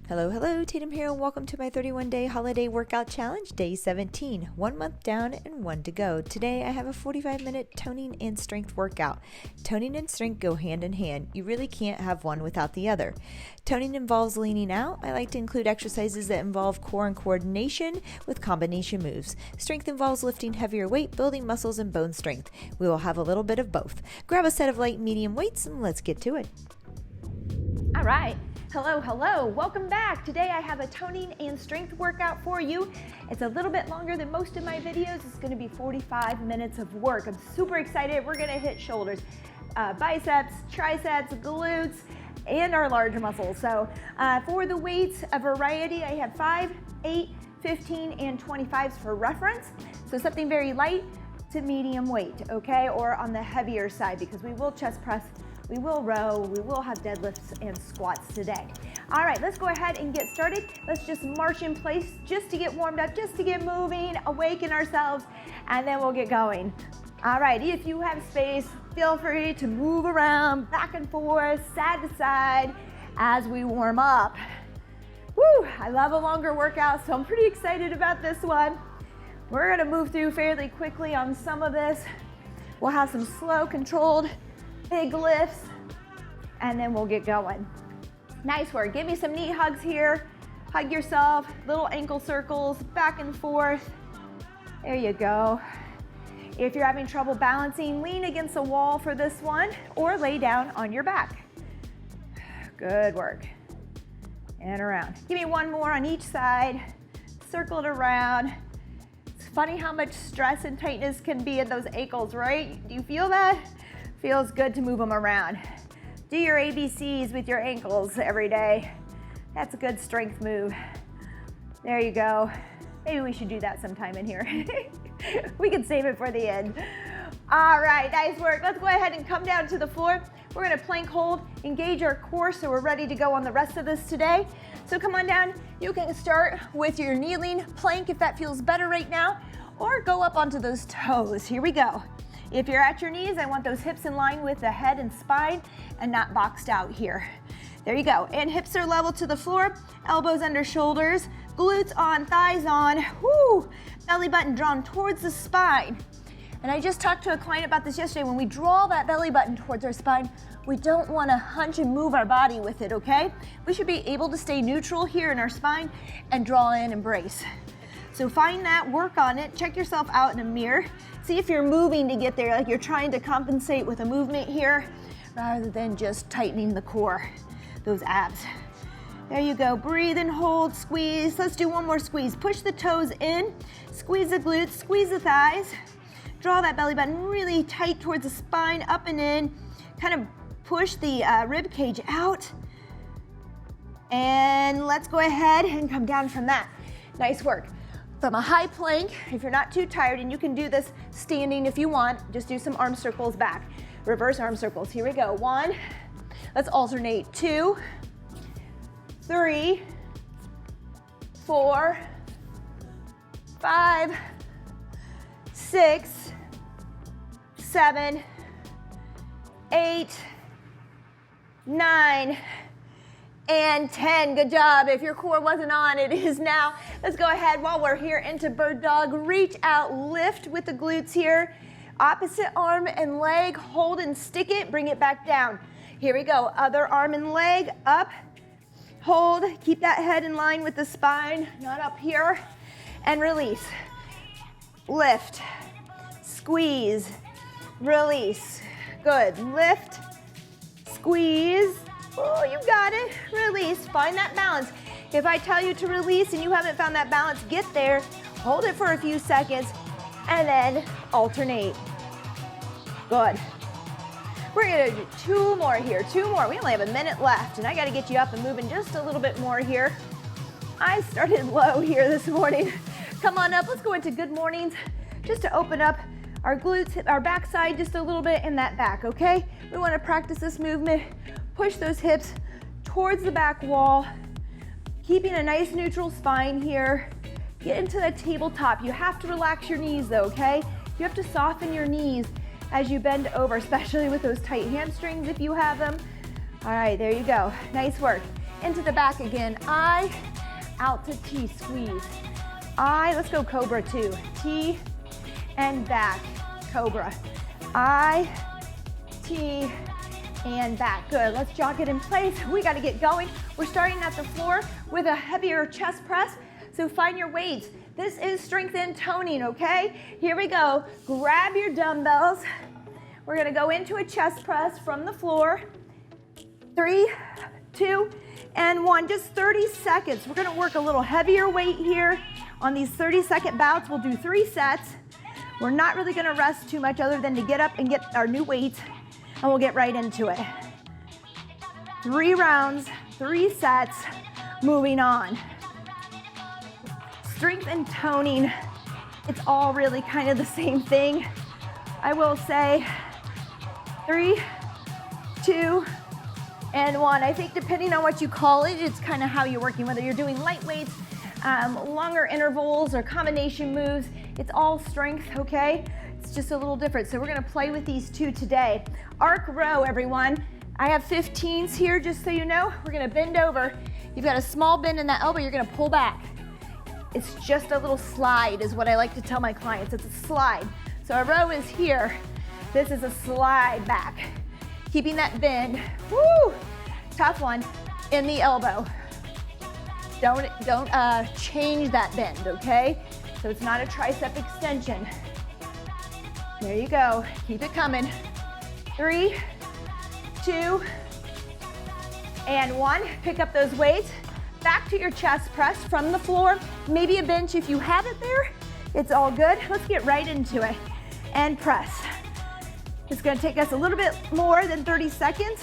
Hello, hello, Tatum here, and welcome to my 31-day holiday workout challenge, day 17. 1 month down and 1 to go. Today I have a 45-minute toning and strength workout. Toning and strength go hand in hand. You really can't have one without the other. Toning involves leaning out. I like to include exercises that involve core and coordination with combination moves. Strength involves lifting heavier weight, building muscles, and bone strength. We will have a little bit of both. Grab a set of light and medium weights and let's get to it. All right. Hello, hello. Welcome back. Today I have a toning and strength workout for you. It's a little bit longer than most of my videos. It's going to be 45 minutes of work. I'm super excited. We're going to hit shoulders, biceps, triceps, glutes, and our larger muscles. So for the weights, a variety. I have 5, 8, 15, and 25s for reference. So something very light to medium weight, okay? Or on the heavier side, because we will chest press, we will row, we will have deadlifts and squats today. All right, let's go ahead and get started. Let's just march in place just to get warmed up, just to get moving, awaken ourselves, and then we'll get going. All right, if you have space, feel free to move around back and forth, side to side as we warm up. Woo, I love a longer workout, so I'm pretty excited about this one. We're gonna move through fairly quickly on some of this. We'll have some slow, controlled, big lifts, and then we'll get going. Nice work. Give me some knee hugs here. Hug yourself, little ankle circles, back and forth. There you go. If you're having trouble balancing, lean against a wall for this one, or lay down on your back. Good work. And around. Give me one more on each side. Circle it around. It's funny how much stress and tightness can be in those ankles, right? Do you feel that? Feels good to move them around. Do your ABCs with your ankles every day. That's a good strength move. There you go. Maybe we should do that sometime in here. We can save it for the end. All right, nice work. Let's go ahead and come down to the floor. We're gonna plank hold, engage our core so we're ready to go on the rest of this today. So come on down. You can start with your kneeling plank if that feels better right now, or go up onto those toes. Here we go. If you're at your knees, I want those hips in line with the head and spine and not boxed out here. There you go. And hips are level to the floor, elbows under shoulders, glutes on, thighs on, whoo, belly button drawn towards the spine. And I just talked to a client about this yesterday. When we draw that belly button towards our spine, we don't want to hunch and move our body with it, okay? We should be able to stay neutral here in our spine and draw in and brace. So find that, work on it, check yourself out in a mirror. See if you're moving to get there, like you're trying to compensate with a movement here, rather than just tightening the core, those abs. There you go, breathe and hold, squeeze. Let's do one more squeeze. Push the toes in, squeeze the glutes, squeeze the thighs. Draw that belly button really tight towards the spine, up and in. Kind of push the rib cage out. And let's go ahead and come down from that. Nice work. From a high plank, if you're not too tired, and you can do this standing if you want, just do some arm circles back. Reverse arm circles. Here we go. 1. Let's alternate. 2, 3, 4, 5, 6, 7, 8, 9, and 10. Good job. If your core wasn't on, it is now. Let's go ahead while we're here into bird dog. Reach out, lift with the glutes here. Opposite arm and leg, hold and stick it, bring it back down. Here we go. Other arm and leg, up, hold, keep that head in line with the spine, not up here, and release. Lift, squeeze, release. Good. Lift, squeeze. Oh, you got it. Release. Find that balance. If I tell you to release and you haven't found that balance, get there, hold it for a few seconds, and then alternate. Good. We're gonna do 2 more here. 2 more. We only have a minute left, and I gotta get you up and moving just a little bit more here. I started low here this morning. Come on up. Let's go into good mornings just to open up our glutes, our backside just a little bit, and that back, okay? We wanna practice this movement. Push those hips towards the back wall, keeping a nice neutral spine here. Get into the tabletop. You have to relax your knees though, okay? You have to soften your knees as you bend over, especially with those tight hamstrings if you have them. All right, there you go. Nice work. into the back again. I, out to T, squeeze. I, let's go Cobra 2. T and back, Cobra. I, T, and back. Good, let's jog it in place. We gotta get going. We're starting at the floor with a heavier chest press, so find your weights. This is strength and toning, okay? Here we go. Grab your dumbbells. We're gonna go into a chest press from the floor. 3, 2, and 1. Just 30 seconds. We're gonna work a little heavier weight here. On these 30-second bouts, we'll do 3 sets. We're not really gonna rest too much other than to get up and get our new weights, and we'll get right into it. 3 rounds, 3 sets, moving on. Strength and toning, it's all really kind of the same thing. I will say 3, 2, and 1. I think depending on what you call it, it's kind of how you're working, whether you're doing light weights, longer intervals, or combination moves. It's all strength, okay? It's just a little different. So we're gonna play with these 2 today. Arc row, everyone. I have 15s here, just so you know. We're gonna bend over. You've got a small bend in that elbow, you're gonna pull back. It's just a little slide is what I like to tell my clients. It's a slide. So our row is here. This is a slide back. Keeping that bend, woo, tough one, in the elbow. Don't change that bend, okay? So it's not a tricep extension. There you go, keep it coming. 3, 2, and 1. Pick up those weights. Back to your chest press from the floor. Maybe a bench if you have it there. It's all good. Let's get right into it and press. It's gonna take us a little bit more than 30 seconds.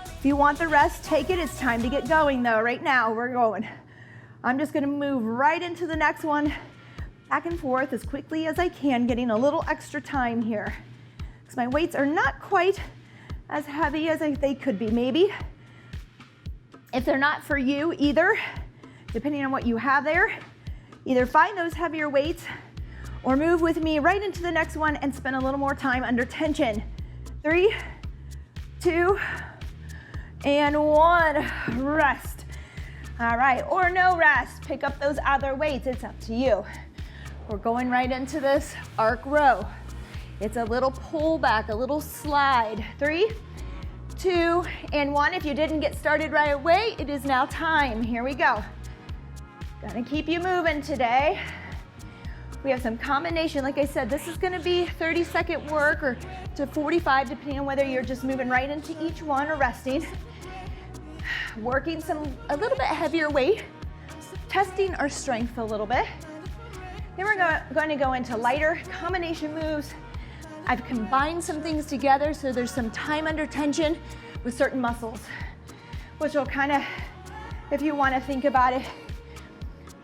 If you want the rest, take it. It's time to get going though. Right now, we're going. I'm just gonna move right into the next one, back and forth as quickly as I can, getting a little extra time here. Because my weights are not quite as heavy as they could be, maybe. If they're not for you either, depending on what you have there, either find those heavier weights or move with me right into the next one and spend a little more time under tension. 3, 2, and 1. Rest. All right, or no rest. Pick up those other weights. It's up to you. We're going right into this arc row. It's a little pull back, a little slide. 3, 2, and 1. If you didn't get started right away, it is now time. Here we go. Gonna keep you moving today. We have some combination. Like I said, this is gonna be 30-second work or to 45, depending on whether you're just moving right into each one or resting. Working a little bit heavier weight, testing our strength a little bit. Then we're going to go into lighter combination moves. I've combined some things together so there's some time under tension with certain muscles, which will kind of, if you want to think about it,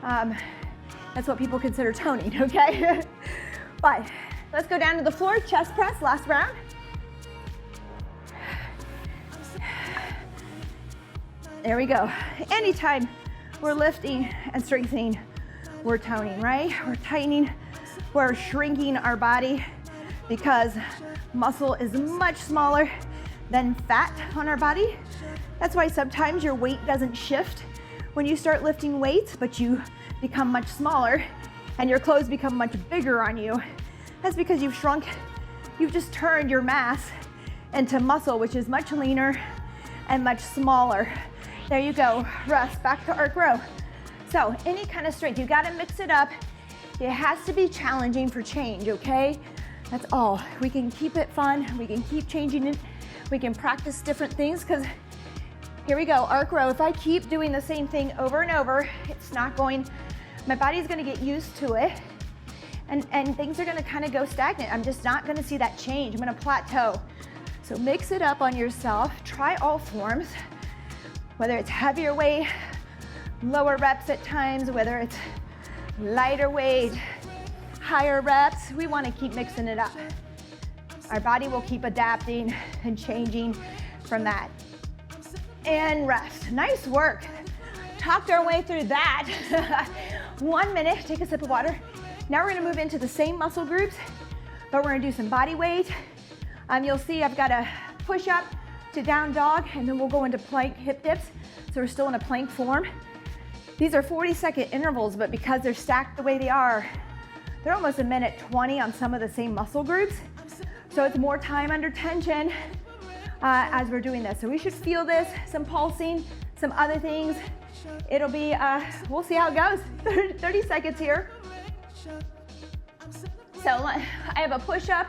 that's what people consider toning, okay? But let's go down to the floor, chest press, last round. There we go. Anytime we're lifting and strengthening, we're toning, right? We're tightening, we're shrinking our body because muscle is much smaller than fat on our body. That's why sometimes your weight doesn't shift when you start lifting weights, but you become much smaller and your clothes become much bigger on you. That's because you've shrunk, you've just turned your mass into muscle, which is much leaner and much smaller. There you go, rest, back to arc row. So any kind of strength, you gotta mix it up. It has to be challenging for change, okay? That's all. We can keep it fun, we can keep changing it, we can practice different things, because here we go, arc row. If I keep doing the same thing over and over, it's not going, my body's gonna get used to it, and things are gonna kind of go stagnant. I'm just not gonna see that change. I'm gonna plateau. So mix it up on yourself, try all forms, whether it's heavier weight, lower reps at times, whether it's lighter weight, higher reps, we want to keep mixing it up. Our body will keep adapting and changing from that. And rest. Nice work. Talked our way through that. 1 minute, take a sip of water. Now we're going to move into the same muscle groups, but we're going to do some body weight. You'll see I've got a push up to down dog, and then we'll go into plank hip dips. So we're still in a plank form. These are 40-second intervals, but because they're stacked the way they are, they're almost a minute 20 on some of the same muscle groups. So it's more time under tension as we're doing this. So we should feel this, some pulsing, some other things. It'll be, we'll see how it goes. 30 seconds here. So I have a push-up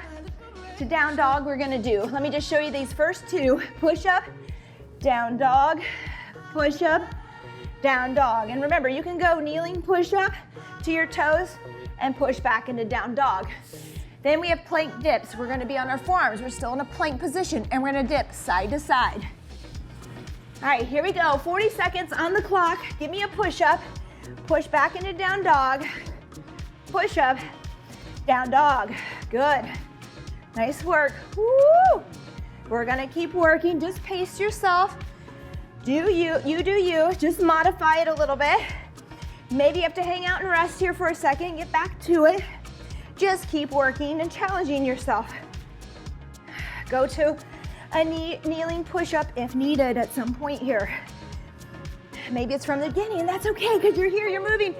to down dog we're gonna do. Let me just show you these first two. Push-up, down dog, push-up, down dog. And remember, you can go kneeling push-up to your toes and push back into down dog. Then we have plank dips. We're gonna be on our forearms. We're still in a plank position, and we're gonna dip side to side. All right, here we go. 40 seconds on the clock. Give me a push-up. Push back into down dog. Push-up, down dog. Good. Nice work. Woo! We're gonna keep working. Just pace yourself. Do you do you. Just modify it a little bit. Maybe you have to hang out and rest here for a second. Get back to it. Just keep working and challenging yourself. Go to a kneeling push-up if needed at some point here. Maybe it's from the beginning, and that's okay because you're here, you're moving.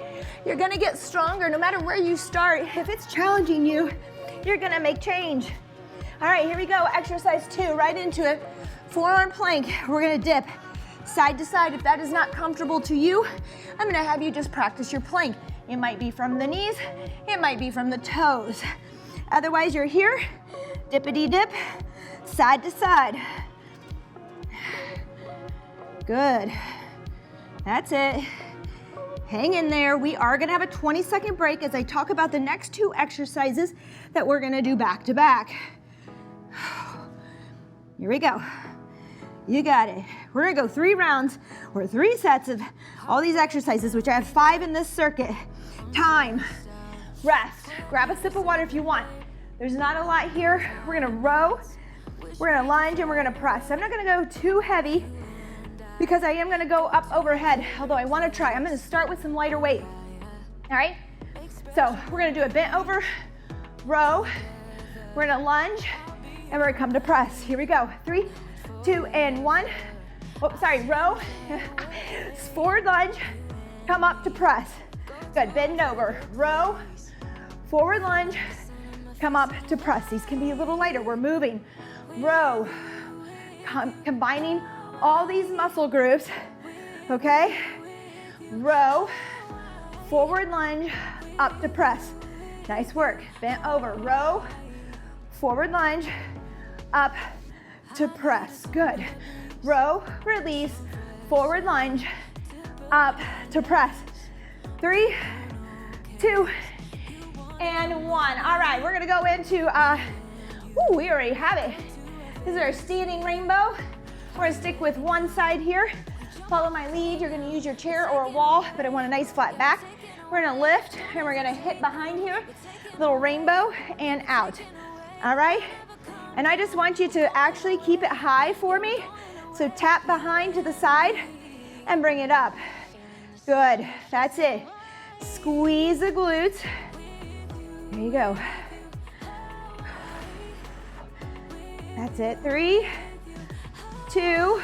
You're gonna get stronger no matter where you start. If it's challenging you, you're gonna make change. All right, here we go. Exercise 2, right into it. Forearm plank. We're gonna dip side to side. If that is not comfortable to you, I'm gonna have you just practice your plank. It might be from the knees, it might be from the toes. Otherwise, you're here, dippity dip, side to side. Good. That's it. Hang in there. We are gonna have a 20-second break as I talk about the next two exercises that we're gonna do back to back. Here we go. You got it. We're gonna go 3 rounds or 3 sets of all these exercises, which I have 5 in this circuit. Time, rest. Grab a sip of water if you want. There's not a lot here. We're gonna row, we're gonna lunge, and we're gonna press. I'm not gonna go too heavy because I am gonna go up overhead, although I wanna try. I'm gonna start with some lighter weight, all right? So we're gonna do a bent over row, we're gonna lunge, and we're gonna come to press. Here we go. 3, 2, and 1. Oh, sorry, row, forward lunge, come up to press. Good, bend over, row, forward lunge, come up to press. These can be a little lighter. We're moving, row, combining all these muscle groups, okay? Row, forward lunge, up to press. Nice work. Bent over, row, forward lunge, up to press. Good. Row, release, forward lunge, up to press. 3, 2, and 1. All right, we're gonna go into, we already have it. This is our standing rainbow. We're gonna stick with one side here. Follow my lead. You're gonna use your chair or a wall, but I want a nice flat back. We're gonna lift, and we're gonna hit behind here, little rainbow, and out. All right? And I just want you to actually keep it high for me. So tap behind to the side and bring it up. Good, that's it. Squeeze the glutes. There you go. That's it. 3, 2,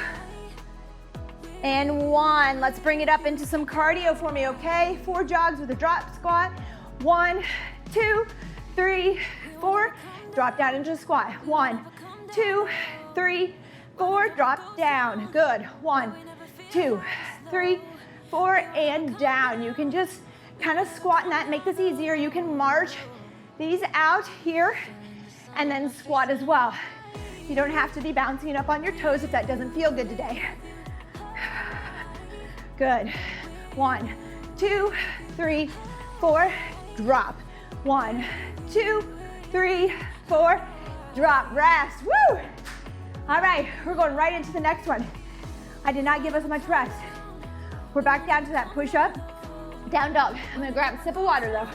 and 1. Let's bring it up into some cardio for me, okay? 4 jogs with a drop squat. 1, 2, 3, 4. Drop down into a squat. 1, 2, 3, 4. Drop down. Good. 1, 2, 3, 4, and down. You can just kind of squat in that and make this easier. You can march these out here and then squat as well. You don't have to be bouncing up on your toes if that doesn't feel good today. Good. 1, 2, 3, 4. Drop. 1, 2, 3, 4. Drop. Rest. Woo! All right, we're going right into the next one. I did not give us much rest. We're back down to that push-up, down dog. I'm gonna grab a sip of water though.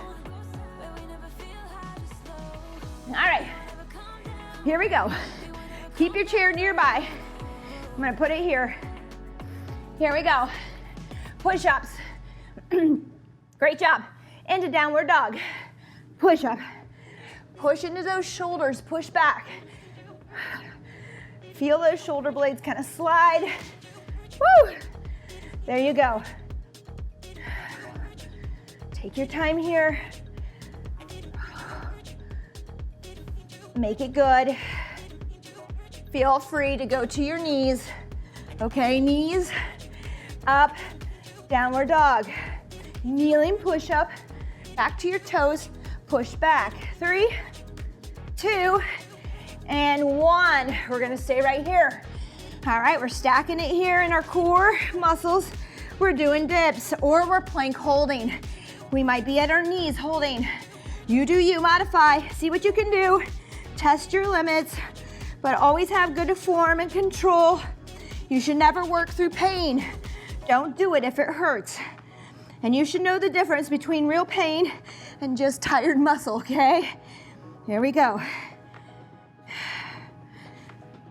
All right, here we go. Keep your chair nearby. I'm gonna put it here. Here we go. Push-ups. Great job. Into downward dog. Push-up. Push into those shoulders, push back. Feel those shoulder blades kind of slide. Woo! There you go. Take your time here. Make it good. Feel free to go to your knees. Okay, knees up, downward dog. Kneeling push-up, back to your toes, push back. 3, 2, and 1. We're gonna stay right here. All right, we're stacking it here in our core muscles. We're doing dips, or we're plank holding. We might be at our knees holding. You do you, modify, see what you can do. Test your limits, but always have good form and control. You should never work through pain. Don't do it if it hurts. And you should know the difference between real pain and just tired muscle, okay? Here we go.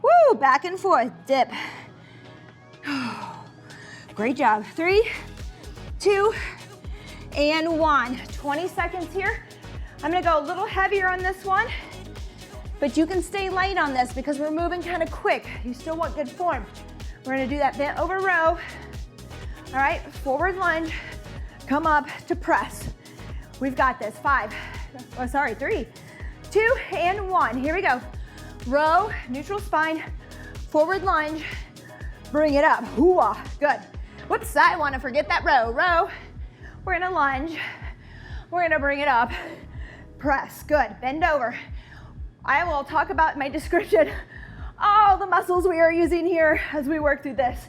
Woo, back and forth, dip. Great job. 3, 2, and 1. 20 seconds here. I'm gonna go a little heavier on this one, but you can stay light on this because we're moving kind of quick. You still want good form. We're gonna do that bent over row. All right, forward lunge, come up to press. We've got this. 3, 2, and 1. Here we go. Row, neutral spine, forward lunge, bring it up. Hoo-ah, good. Whoops, I wanna forget that row. Row, we're gonna lunge, we're gonna bring it up, press, good. Bend over. I will talk about my description, all the muscles we are using here as we work through this.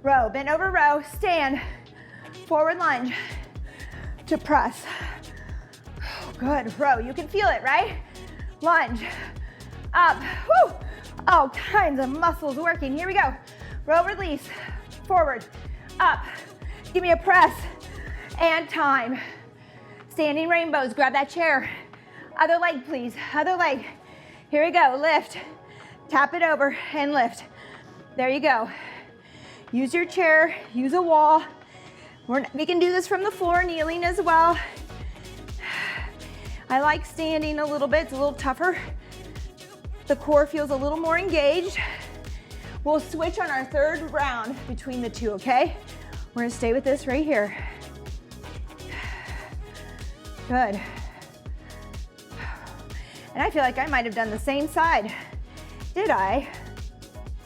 Row, bend over row, stand, forward lunge to press. Good, row, you can feel it, right? Lunge, up, whoo. All kinds of muscles working, here we go. Row, release, forward, up, give me a press, and time. Standing rainbows, grab that chair. Other leg, please, other leg. Here we go, lift, tap it over, and lift. There you go. Use your chair, use a wall. We can do this from the floor, kneeling as well. I like standing a little bit, it's a little tougher. The core feels a little more engaged. We'll switch on our third round between the two, okay? We're gonna stay with this right here. Good. And I feel like I might have done the same side. Did I?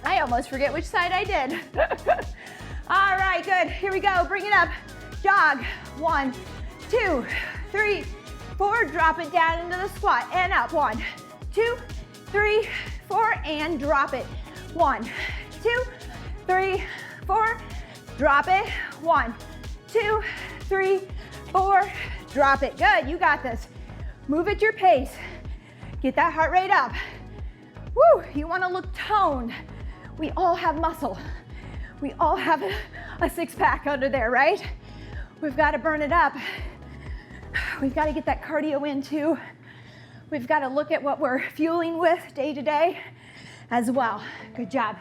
I almost forget which side I did. All right, good. Here we go. Bring it up. Jog. 1, 2, 3, 4. Drop it down into the squat and up. 1, 2, 3, 4, and drop it. 1, 2, 3, 4. Drop it. 1, 2, 3, 4. Drop it. Good. You got this. Move at your pace. Get that heart rate up. Woo, you wanna look toned. We all have muscle. We all have a six-pack under there, right? We've gotta burn it up. We've gotta get that cardio in too. We've gotta look at what we're fueling with day to day as well. Good job.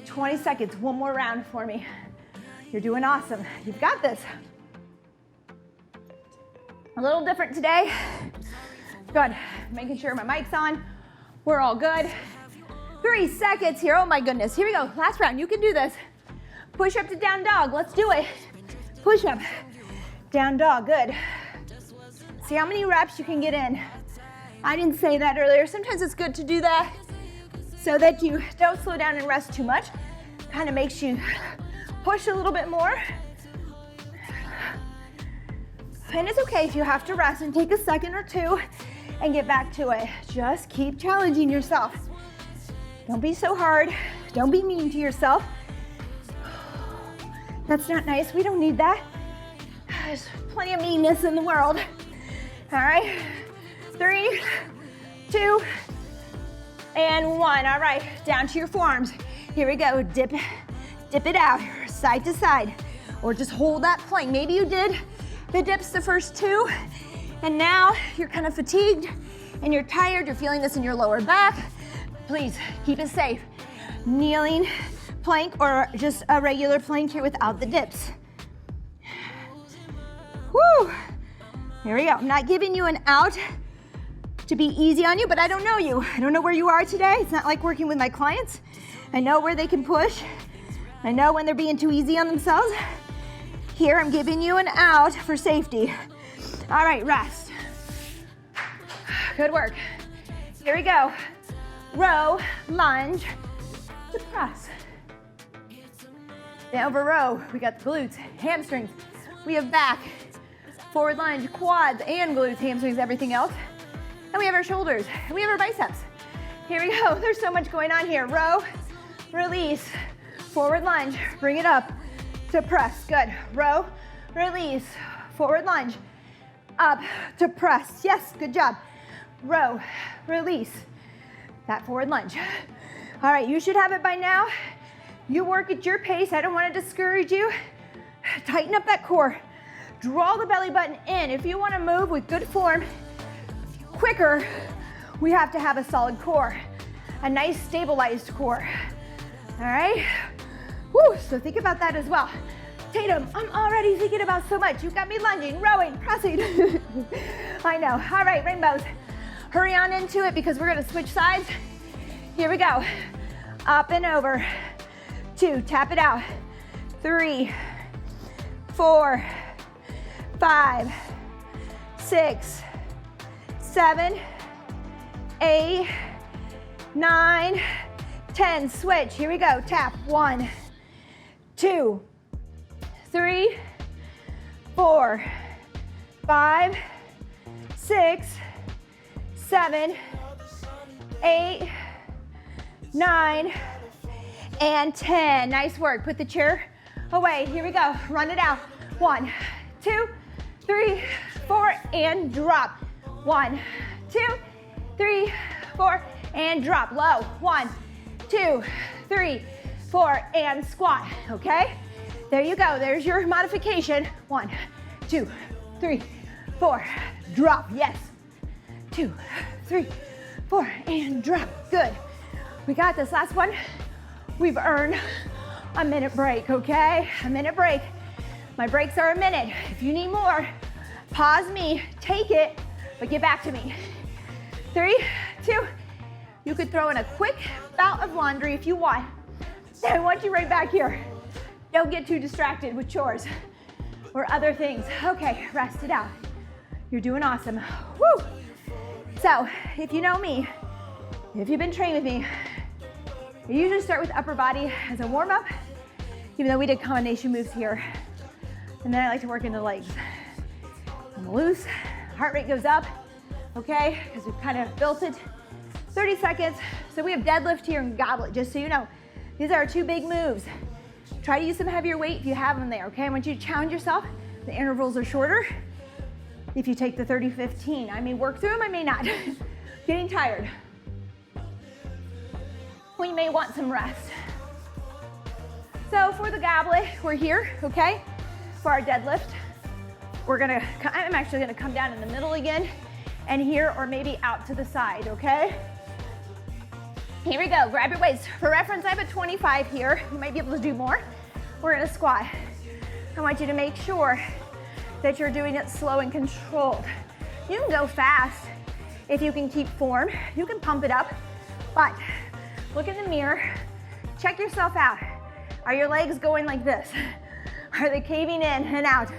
20 seconds, one more round for me. You're doing awesome. You've got this. A little different today. Good, making sure my mic's on. We're all good. 3 seconds here, oh my goodness. Here we go, last round, you can do this. Push up to down dog, let's do it. Push up, down dog, good. See how many reps you can get in. I didn't say that earlier. Sometimes it's good to do that so that you don't slow down and rest too much. Kind of makes you push a little bit more. And it's okay if you have to rest and take a second or two and get back to it. Just keep challenging yourself. Don't be so hard. Don't be mean to yourself. That's not nice. We don't need that. There's plenty of meanness in the world. All right. 3, 2, and 1. All right, down to your forearms. Here we go. Dip it out, side to side, or just hold that plank. Maybe you did the dips the first 2, and now you're kind of fatigued and you're tired. You're feeling this in your lower back. Please keep it safe. Kneeling plank or just a regular plank here without the dips. Woo! Here we go. I'm not giving you an out to be easy on you, but I don't know you. I don't know where you are today. It's not like working with my clients. I know where they can push. I know when they're being too easy on themselves. Here, I'm giving you an out for safety. All right, rest. Good work. Here we go. Row, lunge, to press. Then over row, we got the glutes, hamstrings. We have back, forward lunge, quads and glutes, hamstrings, everything else. And we have our shoulders, and we have our biceps. Here we go, there's so much going on here. Row, release, forward lunge, bring it up to press, good. Row, release, forward lunge, up to press. Yes, good job. Row, release, that forward lunge. All right, you should have it by now. You work at your pace. I don't want to discourage you. Tighten up that core. Draw the belly button in. If you want to move with good form quicker, we have to have a solid core, a nice stabilized core. All right? Woo, so think about that as well. Tatum, I'm already thinking about so much. You got me lunging, rowing, pressing. I know. All right, rainbows. Hurry on into it because we're gonna switch sides. Here we go. Up and over. 2, tap it out. 3, 4, 5, 6, 7, 8, 9, 10. Switch. Here we go. Tap. 1, 2, 3, 4, 5, 6, 7, 8, 9, and 10. Nice work. Put the chair away. Here we go. Run it out. 1, 2, 3, 4, and drop. 1, 2, 3, 4, and drop. Low. 1, 2, 3, 4, and squat. Okay? There you go. There's your modification. 1, 2, 3, 4. Drop. Yes. 2, 3, 4, and drop. Good. We got this. Last one. We've earned a minute break, okay? A minute break. My breaks are a minute. If you need more, pause me, take it, but get back to me. 3, 2, you could throw in a quick bout of laundry if you want. I want you right back here. Don't get too distracted with chores or other things. Okay, rest it out. You're doing awesome. Woo! So, if you know me, if you've been trained with me, I usually start with upper body as a warm-up, even though we did combination moves here. And then I like to work in the legs. I'm loose, heart rate goes up, okay? Because we've kind of built it. 30 seconds. So we have deadlift here and goblet, just so you know. These are our 2 big moves. Try to use some heavier weight if you have them there, okay? I want you to challenge yourself. The intervals are shorter. If you take the 30-15, I may work through them, I may not. Getting tired. We may want some rest. So for the goblet, we're here, okay? For our deadlift, I'm actually gonna come down in the middle again, and here, or maybe out to the side, okay? Here we go, grab your weights. For reference, I have a 25 here. You might be able to do more. We're gonna squat. I want you to make sure that you're doing it slow and controlled. You can go fast if you can keep form. You can pump it up, but look in the mirror, check yourself out. Are your legs going like this? Are they caving in and out?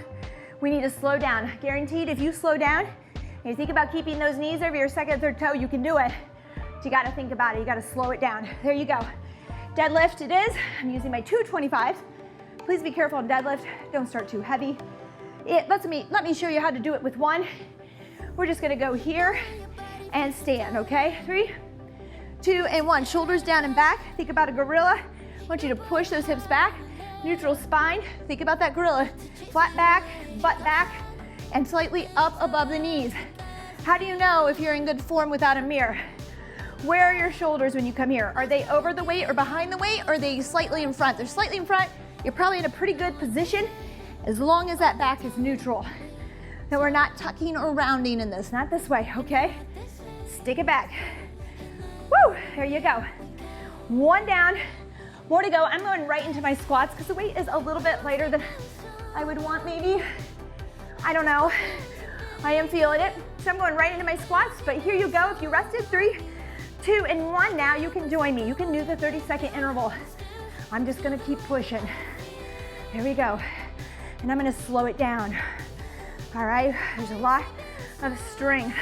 We need to slow down. Guaranteed, if you slow down and you think about keeping those knees over your second, third toe, you can do it. But you gotta think about it, you gotta slow it down. There you go. Deadlift it is. I'm using my 2 25s. Please be careful on deadlift. Don't start too heavy. Let me show you how to do it with 1. We're just gonna go here and stand, okay? 3, 2, and 1. Shoulders down and back. Think about a gorilla. I want you to push those hips back. Neutral spine. Think about that gorilla. Flat back, butt back, and slightly up above the knees. How do you know if you're in good form without a mirror? Where are your shoulders when you come here? Are they over the weight or behind the weight, or are they slightly in front? They're slightly in front. You're probably in a pretty good position as long as that back is neutral. That we're not tucking or rounding in this, not this way, okay? Stick it back. Woo, there you go. 1 down, more to go. I'm going right into my squats because the weight is a little bit lighter than I would want maybe. I don't know. I am feeling it. So I'm going right into my squats, but here you go. If you rested, 3, 2, and 1, now you can join me. You can do the 30-second interval. I'm just gonna keep pushing. There we go. And I'm gonna slow it down. All right, there's a lot of strength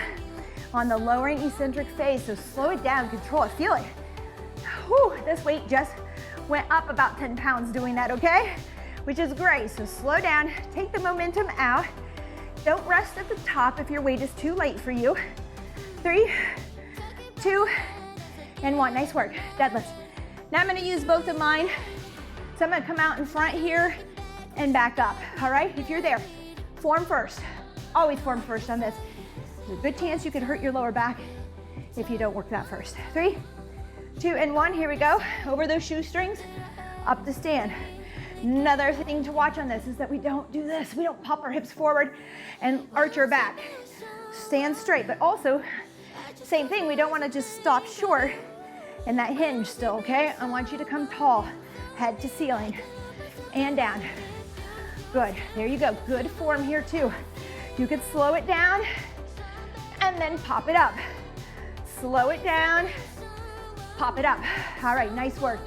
on the lowering eccentric phase, so slow it down, control it, feel it. Whew, this weight just went up about 10 pounds doing that, okay? Which is great, so slow down, take the momentum out. Don't rest at the top if your weight is too light for you. 3, 2, and 1, nice work, deadlift. Now I'm gonna use both of mine. So I'm gonna come out in front here and back up, all right? If you're there, form first. Always form first on this. There's a good chance you could hurt your lower back if you don't work that first. 3, 2, and 1, here we go. Over those shoestrings, up to stand. Another thing to watch on this is that we don't do this. We don't pop our hips forward and arch our back. Stand straight, but also, same thing, we don't wanna just stop short in that hinge still, okay? I want you to come tall, head to ceiling, and down. Good, there you go, good form here too. You could slow it down and then pop it up. Slow it down, pop it up. All right, nice work.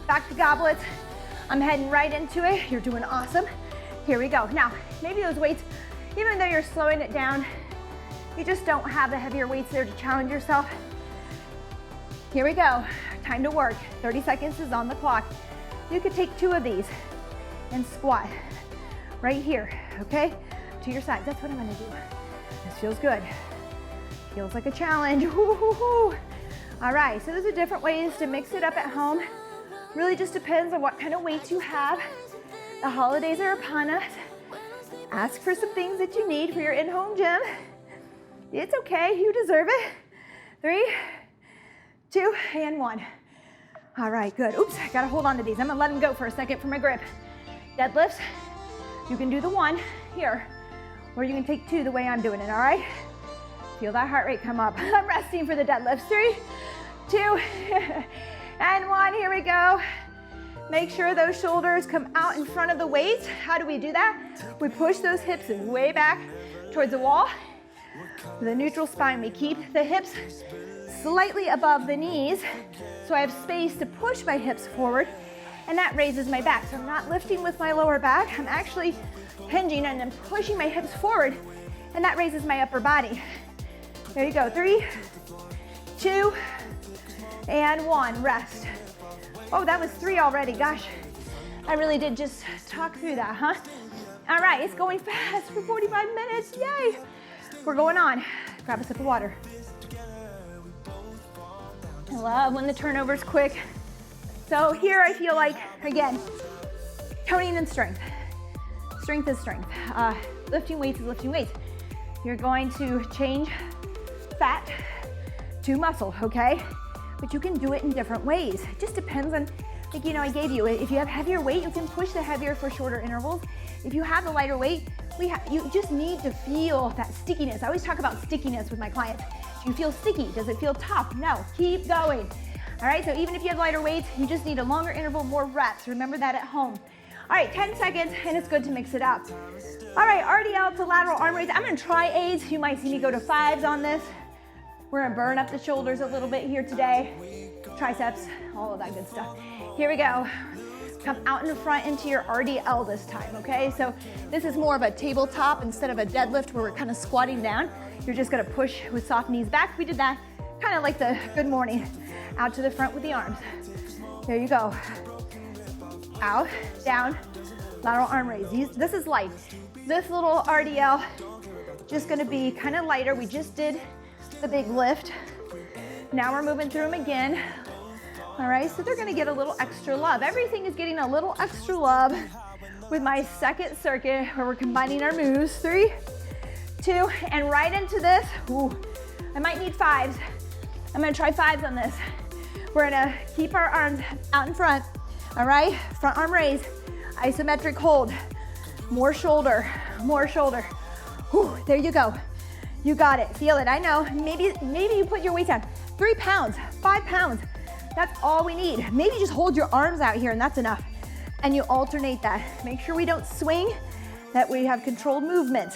Back to goblets. I'm heading right into it. You're doing awesome. Here we go. Now, maybe those weights, even though you're slowing it down, you just don't have the heavier weights there to challenge yourself. Here we go. Time to work. 30 seconds is on the clock. You could take 2 of these and squat right here, okay? To your side. That's what I'm gonna do. This feels good. Feels like a challenge. Woo-hoo-hoo. All right, so those are different ways to mix it up at home. Really just depends on what kind of weights you have. The holidays are upon us. Ask for some things that you need for your in-home gym. It's okay, you deserve it. 3, 2, and 1. All right, good. Oops, I gotta hold on to these. I'm gonna let them go for a second for my grip. Deadlifts, you can do the 1 here, or you can take 2 the way I'm doing it, all right? Feel that heart rate come up. I'm resting for the deadlifts. 3, 2, and 1, here we go. Make sure those shoulders come out in front of the weights. How do we do that? We push those hips way back towards the wall. With a neutral spine, we keep the hips slightly above the knees, so I have space to push my hips forward, and that raises my back. So I'm not lifting with my lower back, I'm actually hinging and then pushing my hips forward, and that raises my upper body. There you go, 3, 2, and 1, rest. Oh, that was 3 already, gosh. I really did just talk through that, huh? All right, it's going fast for 45 minutes, yay. We're going on. Grab a sip of water. I love when the turnover's quick. So here I feel like, again, toning and strength. Strength is strength. Lifting weights is lifting weights. You're going to change fat to muscle, okay? But you can do it in different ways. It just depends on, like, I gave you, if you have heavier weight, you can push the heavier for shorter intervals. If you have the lighter weight, you just need to feel that stickiness. I always talk about stickiness with my clients. Do you feel sticky? Does it feel tough? No, keep going. All right, so even if you have lighter weights, you just need a longer interval, more reps. Remember that at home. All right, 10 seconds, and it's good to mix it up. All right, RDL to lateral arm raise. I'm gonna try 8s. You might see me go to 5s on this. We're gonna burn up the shoulders a little bit here today. Triceps, all of that good stuff. Here we go. Come out in front into your RDL this time, okay? So this is more of a tabletop instead of a deadlift where we're kind of squatting down. You're just gonna push with soft knees back. We did that kind of like the good morning. Out to the front with the arms. There you go. Out, down, lateral arm raise. This is light. This little RDL, just gonna be kind of lighter. We just did the big lift. Now we're moving through them again. All right, so they're gonna get a little extra love. Everything is getting a little extra love with my second circuit where we're combining our moves. 3, 2, and right into this. Ooh, I might need 5s. I'm gonna try 5s on this. We're gonna keep our arms out in front. All right, front arm raise, isometric hold. More shoulder, more shoulder. Whew, there you go. You got it, feel it, I know. Maybe you put your weight down. 3 pounds, 5 pounds. That's all we need. Maybe just hold your arms out here and that's enough. And you alternate that. Make sure we don't swing, that we have controlled movement.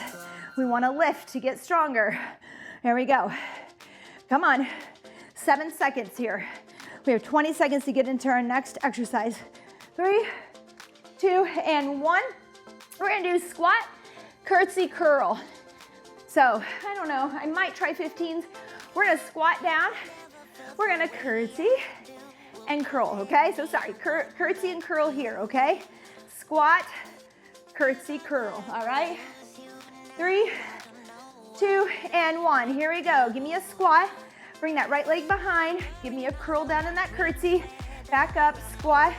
We wanna lift to get stronger. There we go. Come on, 7 seconds here. We have 20 seconds to get into our next exercise. 3, 2, and 1. We're gonna do squat, curtsy, curl. So, I don't know, I might try 15s. We're gonna squat down. We're gonna curtsy and curl, okay? So sorry, curtsy and curl here, okay? Squat, curtsy, curl, all right? 3, 2, and 1. Here we go. Give me a squat. Bring that right leg behind. Give me a curl down in that curtsy. Back up, squat,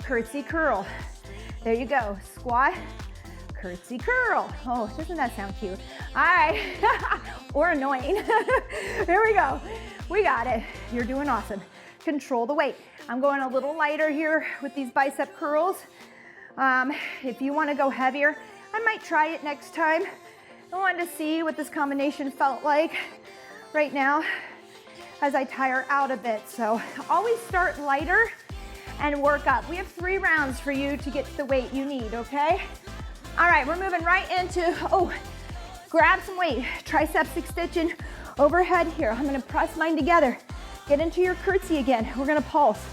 curtsy, curl. There you go. Squat, curtsy, curl. Oh, doesn't that sound cute? All right. Or annoying. Here we go. We got it. You're doing awesome. Control the weight. I'm going a little lighter here with these bicep curls. If you want to go heavier, I might try it next time. I wanted to see what this combination felt like right now as I tire out a bit. So always start lighter and work up. We have 3 rounds for you to get the weight you need, okay? All right, we're moving right into, grab some weight. Triceps extension overhead here. I'm gonna press mine together. Get into your curtsy again. We're gonna pulse.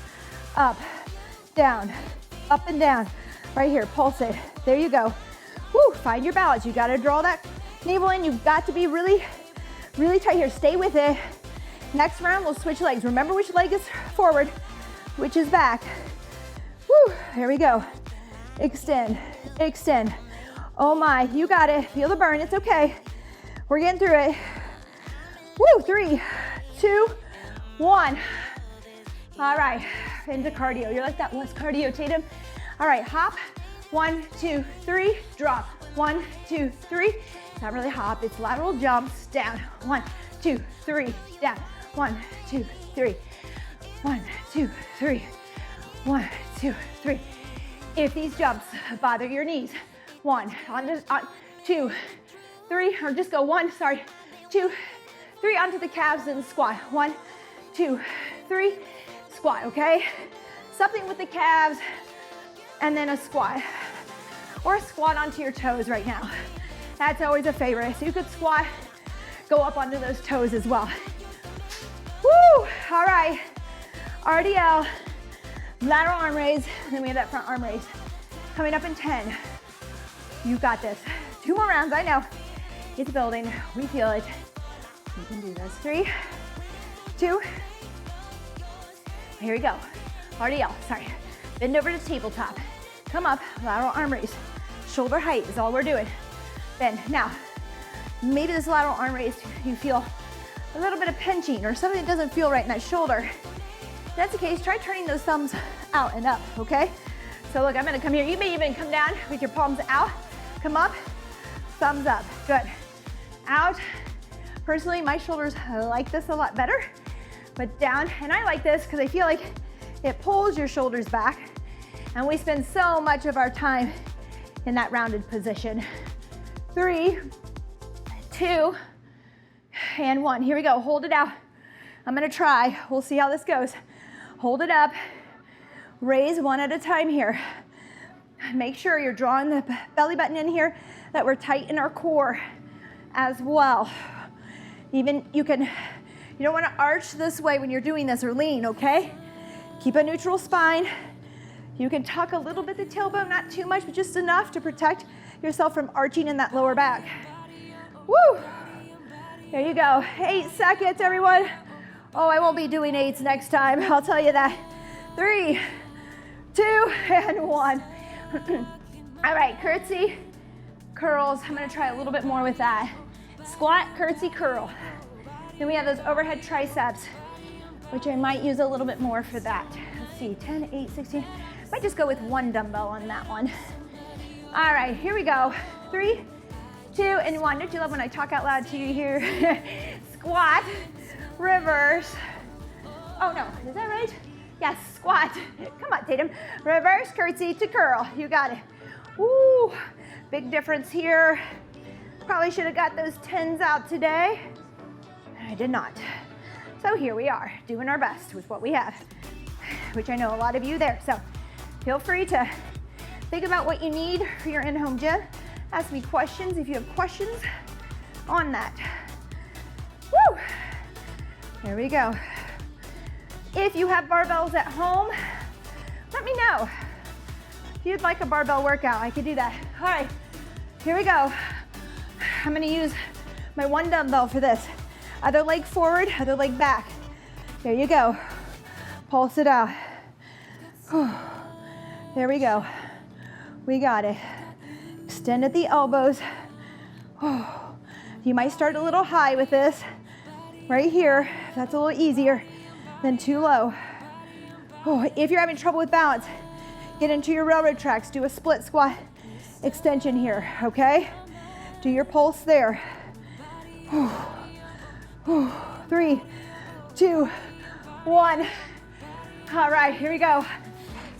Up, down, up and down. Right here, pulse it. There you go. Woo, find your balance. You gotta draw that navel in. You've got to be really, really tight here. Stay with it. Next round, we'll switch legs. Remember which leg is forward, which is back. Woo, here we go. Extend, extend. Oh my, you got it. Feel the burn, it's okay. We're getting through it. Woo, 3, 2, 1. All right, into cardio. You're like, that was cardio, Tatum. All right, hop. 1, 2, 3, drop. 1, 2, 3. It's not really hop, it's lateral jumps. Down. 1, 2, 3, down. 1, 2, 3. 1, 2, 3. 1, 2, 3. If these jumps bother your knees, 1, 2, 3, or just go 1, sorry, 2, 3 onto the calves and squat. 1, 2, 3, squat, okay? Something with the calves and then a squat. Or squat onto your toes right now. That's always a favorite. So you could squat, go up onto those toes as well. Woo, all right. RDL, lateral arm raise, and then we have that front arm raise. Coming up in 10. You got this. 2 more rounds, I know. It's building, we feel it. You can do this. 3, 2, here we go. RDL, sorry. Bend over to tabletop. Come up, lateral arm raise. Shoulder height is all we're doing. Bend. Now, maybe this lateral arm raise, you feel a little bit of pinching or something that doesn't feel right in that shoulder. If that's the case, try turning those thumbs out and up, okay? So look, I'm gonna come here. You may even come down with your palms out. Come up, thumbs up. Good. Out. Personally, my shoulders like this a lot better, but down. And I like this because I feel like it pulls your shoulders back, and we spend so much of our time in that rounded position. 3, 2, and 1. Here we go. Hold it out. I'm gonna try. We'll see how this goes. Hold it up. Raise one at a time here. Make sure you're drawing the belly button in here, that we're tight in our core as well. Even you don't want to arch this way when you're doing this or lean, okay? Keep a neutral spine. You can tuck a little bit the tailbone, not too much, but just enough to protect yourself from arching in that lower back. Woo! There you go. 8 seconds, everyone. Oh, I won't be doing 8s next time, I'll tell you that. 3, 2, and 1. All right, curtsy, curls. I'm gonna try a little bit more with that. Squat, curtsy, curl. Then we have those overhead triceps, which I might use a little bit more for that. Let's see, 10, 8, 16. Might just go with 1 dumbbell on that one. All right, here we go. 3, 2, and 1. Don't you love when I talk out loud to you here? Squat, reverse. Oh no, is that right? Yes, squat. Come on, Tatum. Reverse, curtsy to curl. You got it. Woo, big difference here. Probably should have got those 10s out today. I did not. So here we are, doing our best with what we have, which I know a lot of you there. So feel free to think about what you need for your in-home gym. Ask me questions if you have questions on that. Woo! There we go. If you have barbells at home, let me know. If you'd like a barbell workout, I could do that. All right, here we go. I'm gonna use my one dumbbell for this. Other leg forward, other leg back. There you go. Pulse it out. There we go. We got it. Extend at the elbows. You might start a little high with this. Right here, that's a little easier than too low. If you're having trouble with balance, get into your railroad tracks. Do a split squat extension here, okay? Do your pulse there. 3, 2, 1. All right, here we go.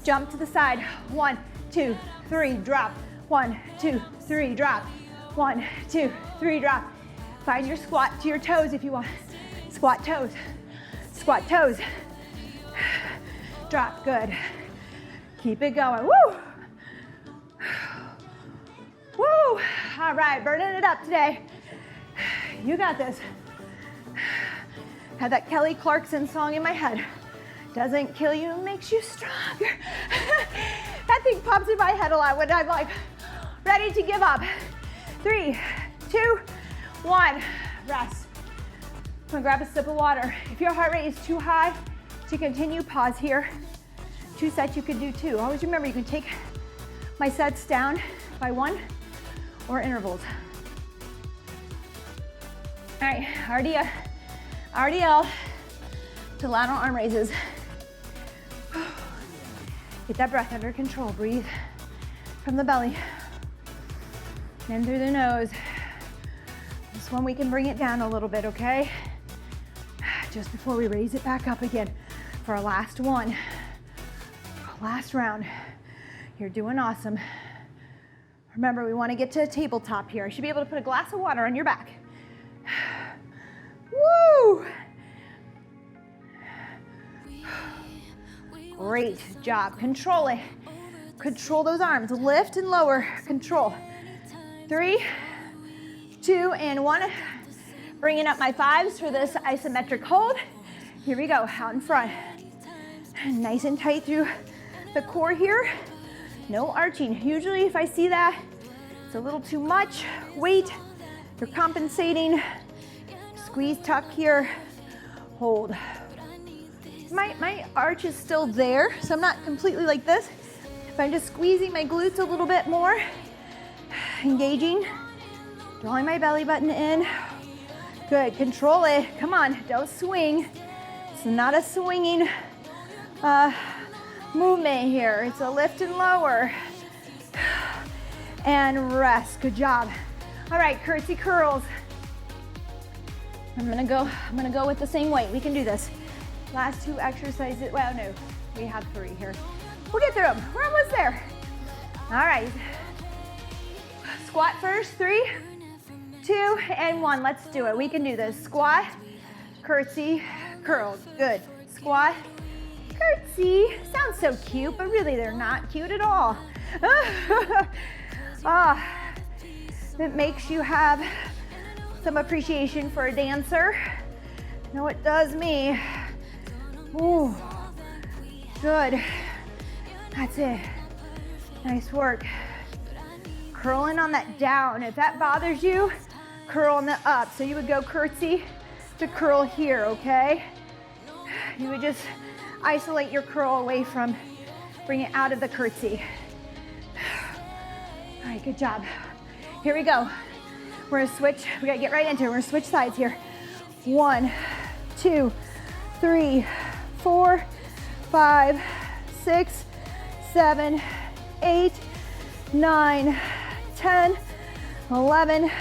Jump to the side. 1, 2, 3, drop. 1, 2, 3, drop. 1, 2, 3, drop. Find your squat to your toes if you want. Squat toes. Squat toes. Drop, good. Keep it going. Woo! Woo! All right, burning it up today. You got this. Had that Kelly Clarkson song in my head. Doesn't kill you, makes you stronger. That thing pops in my head a lot when I'm like ready to give up. 3, 2, 1, rest. I'm gonna grab a sip of water. If your heart rate is too high to continue, pause here. 2 sets you could do 2. Always remember you can take my sets down by 1 or intervals. All right, RDL to lateral arm raises. Get that breath under control. Breathe from the belly, in through the nose. This one we can bring it down a little bit, okay? Just before we raise it back up again for our last one. Last round. You're doing awesome. Remember, we want to get to a tabletop here. I should be able to put a glass of water on your back. Woo! Great job. Control it. Control those arms. Lift and lower. Control. 3, 2, and 1. Bringing up my 5s for this isometric hold. Here we go. Out in front. Nice and tight through the core here. No arching. Usually if I see that, it's a little too much weight. You're compensating. Squeeze, tuck here. Hold. My arch is still there, so I'm not completely like this. If I'm just squeezing my glutes a little bit more, engaging, drawing my belly button in. Good, control it. Come on, don't swing. It's not a swinging movement here. It's a lift and lower. And rest, good job. All right, curtsy curls. I'm gonna go with the same weight. We can do this. Last 2 exercises, well, no, we have 3 here. We'll get through them. We're almost there. All right. Squat first, 3, 2, and 1. Let's do it. We can do this. Squat, curtsy, curls. Good. Squat, curtsy. Sounds so cute, but really they're not cute at all. It makes you have some appreciation for a dancer. You know it does me. Ooh, good. That's it. Nice work. Curling on that down. If that bothers you, curl on the up. So you would go curtsy to curl here, okay? You would just isolate your curl away from, bring it out of the curtsy. All right, good job. Here we go. We're gonna switch, we gotta get right into it. We're gonna switch sides here. 1, 2, 3, 4, 5, 6, 7, 8, 9, 10, 11,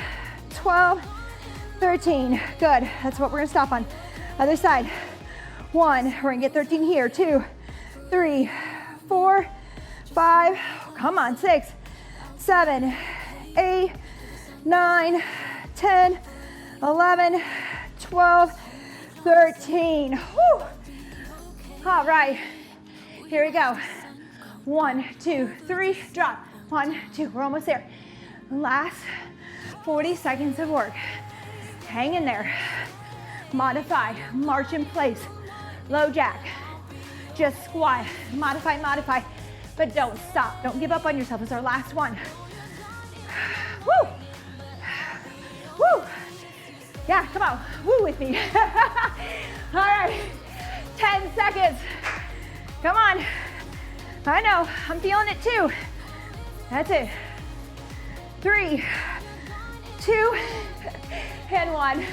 12, 13. Good, that's what we're gonna stop on. Other side. 1, we're gonna get 13 here. 2, 3, 4, 5, come on, 6, 7, 8, 9, 10, 11, 12, 13. Whew. All right, here we go. 1, 2, 3, drop. 1, 2, we're almost there. Last 40 seconds of work. Hang in there. Modify, march in place. Low jack. Just squat, modify, modify. but don't stop. Don't give up on yourself. It's our last one. Woo! Woo! Yeah, come on, woo with me. All right, 10 seconds. Come on. I know, I'm feeling it too. That's it. 3, 2, and 1.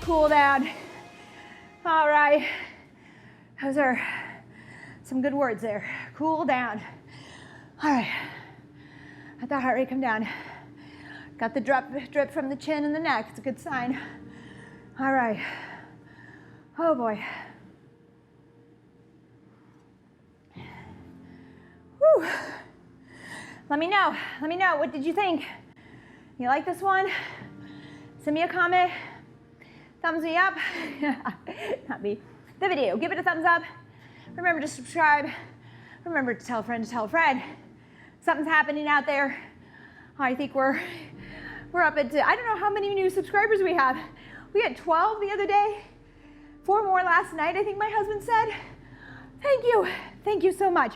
Cool down. All right, those are some good words there. Cool down. All right, let the heart rate come down. Got the drip from the chin and the neck. It's a good sign. All right. Oh boy. Whew. Let me know. What did you think? You like this one? Send me a comment. Thumbs me up. Not me. The video. Give it a thumbs up. Remember to subscribe. Remember to tell a friend to tell a friend. Something's happening out there. I think we're up at, I don't know how many new subscribers we have. We had 12 the other day, 4 more last night, I think my husband said. Thank you so much.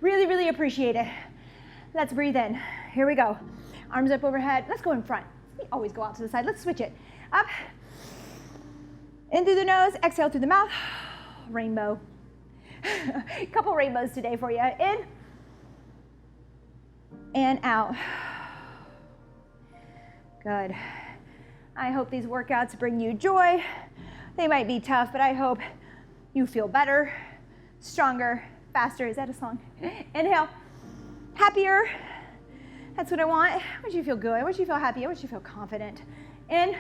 Really, really appreciate it. Let's breathe in. Here we go. Arms up overhead. Let's go in front. We always go out to the side. Let's switch it. Up, in through the nose, exhale through the mouth. Rainbow. A couple rainbows today for you. In and out. Good. I hope these workouts bring you joy. They might be tough, but I hope you feel better, stronger, faster. Is that a song? Inhale. Happier. That's what I want. I want you to feel good. I want you to feel happy. I want you to feel confident. In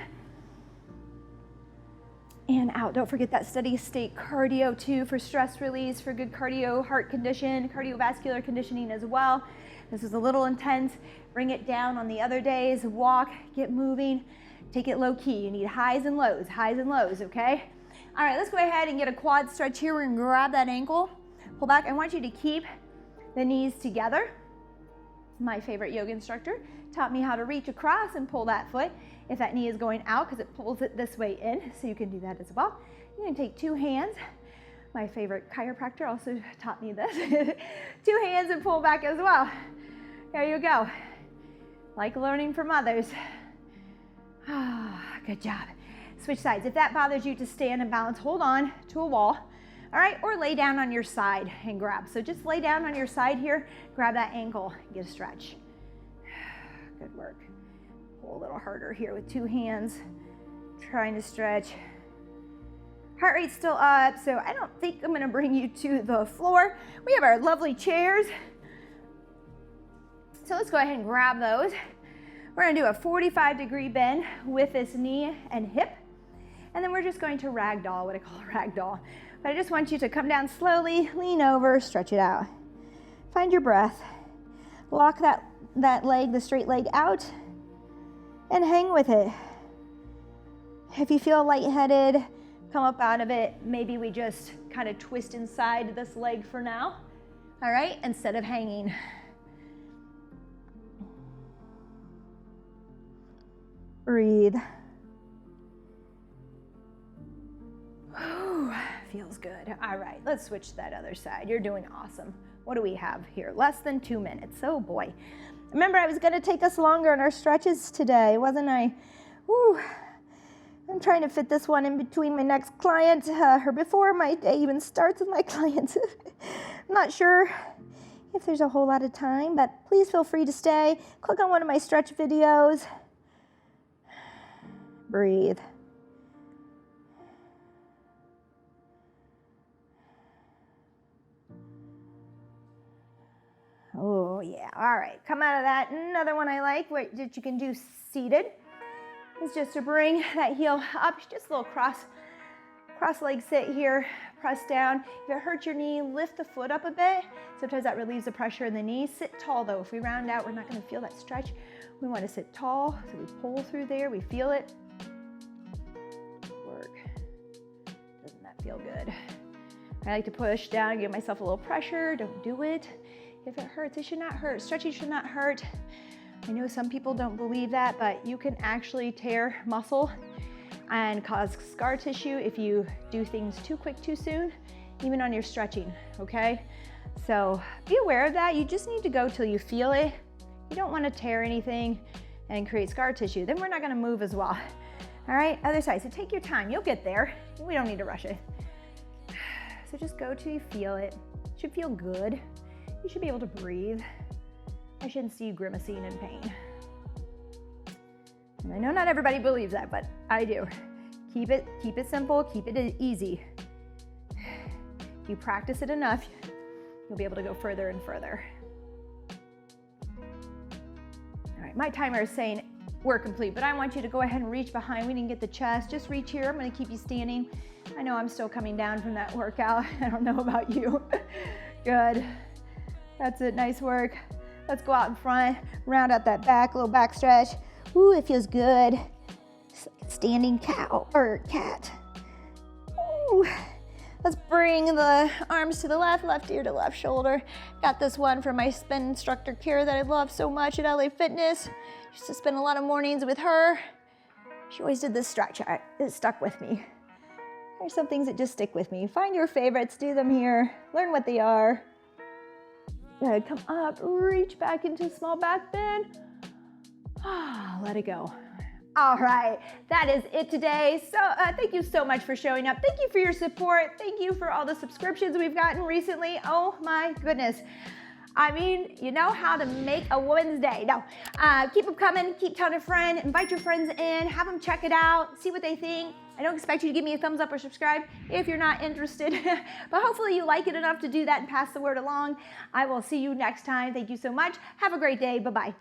and out. Don't forget that steady state cardio too for stress release, for good cardio, heart condition, cardiovascular conditioning as well. This is a little intense. Bring it down on the other days. Walk, get moving, take it low key. You need highs and lows, okay? All right, let's go ahead and get a quad stretch here. We're gonna grab that ankle, pull back. I want you to keep the knees together. My favorite yoga instructor taught me how to reach across and pull that foot if that knee is going out, because it pulls it this way in, so you can do that as well. You can take 2 hands. My favorite chiropractor also taught me this. 2 hands and pull back as well. There you go. Like learning from others. Good job. Switch sides. If that bothers you to stand and balance, hold on to a wall, all right? Or lay down on your side and grab. So just lay down on your side here, grab that ankle, get a stretch. Good work. Pull a little harder here with 2 hands, trying to stretch. Heart rate's still up, so I don't think I'm gonna bring you to the floor. We have our lovely chairs. So let's go ahead and grab those. We're gonna do a 45-degree bend with this knee and hip. And then we're just going to ragdoll, what I call a ragdoll. But I just want you to come down slowly, lean over, stretch it out. Find your breath. Lock that leg, the straight leg out, and hang with it. If you feel lightheaded, come up out of it. Maybe we just kind of twist inside this leg for now, all right, instead of hanging. Breathe. Whew, feels good. All right, let's switch to that other side. You're doing awesome. What do we have here? Less than 2 minutes. Oh boy. Remember, I was going to take us longer on our stretches today, wasn't I? Whew. I'm trying to fit this one in between my next client, or before my day even starts with my clients. I'm not sure if there's a whole lot of time, but please feel free to stay. Click on one of my stretch videos. Breathe. Oh yeah, all right, come out of that. Another one I like, that you can do seated, is just to bring that heel up, just a little cross leg sit here, press down. If it hurts your knee, lift the foot up a bit. Sometimes that relieves the pressure in the knee. Sit tall though. If we round out, we're not gonna feel that stretch. We wanna sit tall, so we pull through there, we feel it. Work. Doesn't that feel good? I like to push down, give myself a little pressure. Don't do it. If it hurts, it should not hurt. Stretching should not hurt. I know some people don't believe that, but you can actually tear muscle and cause scar tissue if you do things too quick, too soon, even on your stretching, okay? So be aware of that. You just need to go till you feel it. You don't want to tear anything and create scar tissue. Then we're not going to move as well. All right, other side. So take your time. You'll get there. We don't need to rush it. So just go till you feel it. It should feel good. You should be able to breathe. I shouldn't see you grimacing in pain. And I know not everybody believes that, but I do. Keep it simple, keep it easy. If you practice it enough, you'll be able to go further and further. All right, my timer is saying we're complete, but I want you to go ahead and reach behind. We didn't get the chest, just reach here. I'm gonna keep you standing. I know I'm still coming down from that workout. I don't know about you. Good, that's it, nice work. Let's go out in front, round out that back, little back stretch. Ooh, it feels good. Standing cow or cat. Ooh. Let's bring the arms to the left ear to left shoulder. Got this one from my spin instructor, Kara, that I love so much at LA Fitness. Used to spend a lot of mornings with her. She always did this stretch. It stuck with me. There's some things that just stick with me. Find your favorites, do them here. Learn what they are. Good, come up, reach back into a small back bend. Let it go. All right, that is it today. So thank you so much for showing up. Thank you for your support. Thank you for all the subscriptions we've gotten recently. Oh my goodness. I mean, you know how to make a woman's day. No, keep them coming, keep telling a friend, invite your friends in, have them check it out, see what they think. I don't expect you to give me a thumbs up or subscribe if you're not interested, but hopefully you like it enough to do that and pass the word along. I will see you next time. Thank you so much. Have a great day. Bye-bye.